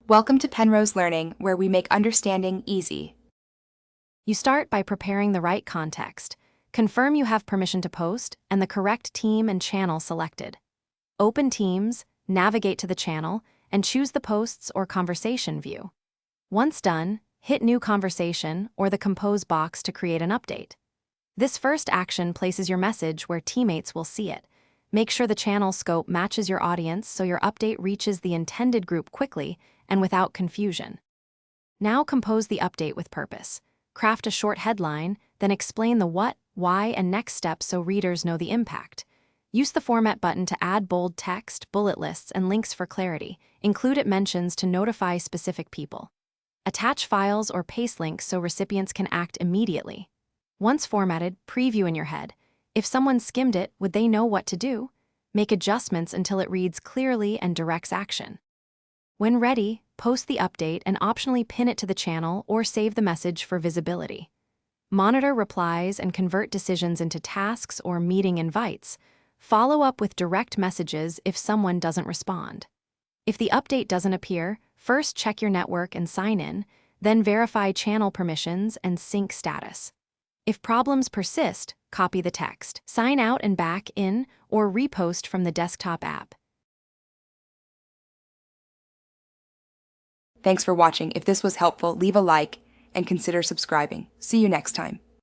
Welcome to Penrose Learning, where we make understanding easy. You start by preparing the right context. Confirm you have permission to post and the correct team and channel selected. Open Teams, navigate to the channel, and choose the Posts or Conversation view. Once done, hit New Conversation or the Compose box to create an update. This first action places your message where teammates will see it. Make sure the channel scope matches your audience so your update reaches the intended group quickly and without confusion. Now compose the update with purpose. Craft a short headline, then explain the what, why, and next steps so readers know the impact. Use the Format button to add bold text, bullet lists, and links for clarity. Include it mentions to notify specific people. Attach files or paste links so recipients can act immediately. Once formatted, preview in your head. If someone skimmed it, would they know what to do? Make adjustments until it reads clearly and directs action. When ready, post the update and optionally pin it to the channel or save the message for visibility. Monitor replies and convert decisions into tasks or meeting invites. Follow up with direct messages if someone doesn't respond. If the update doesn't appear, first check your network and sign in, then verify channel permissions and sync status. If problems persist, copy the text, sign out and back in, or repost from the desktop app. Thanks for watching. If this was helpful, leave a like and consider subscribing. See you next time.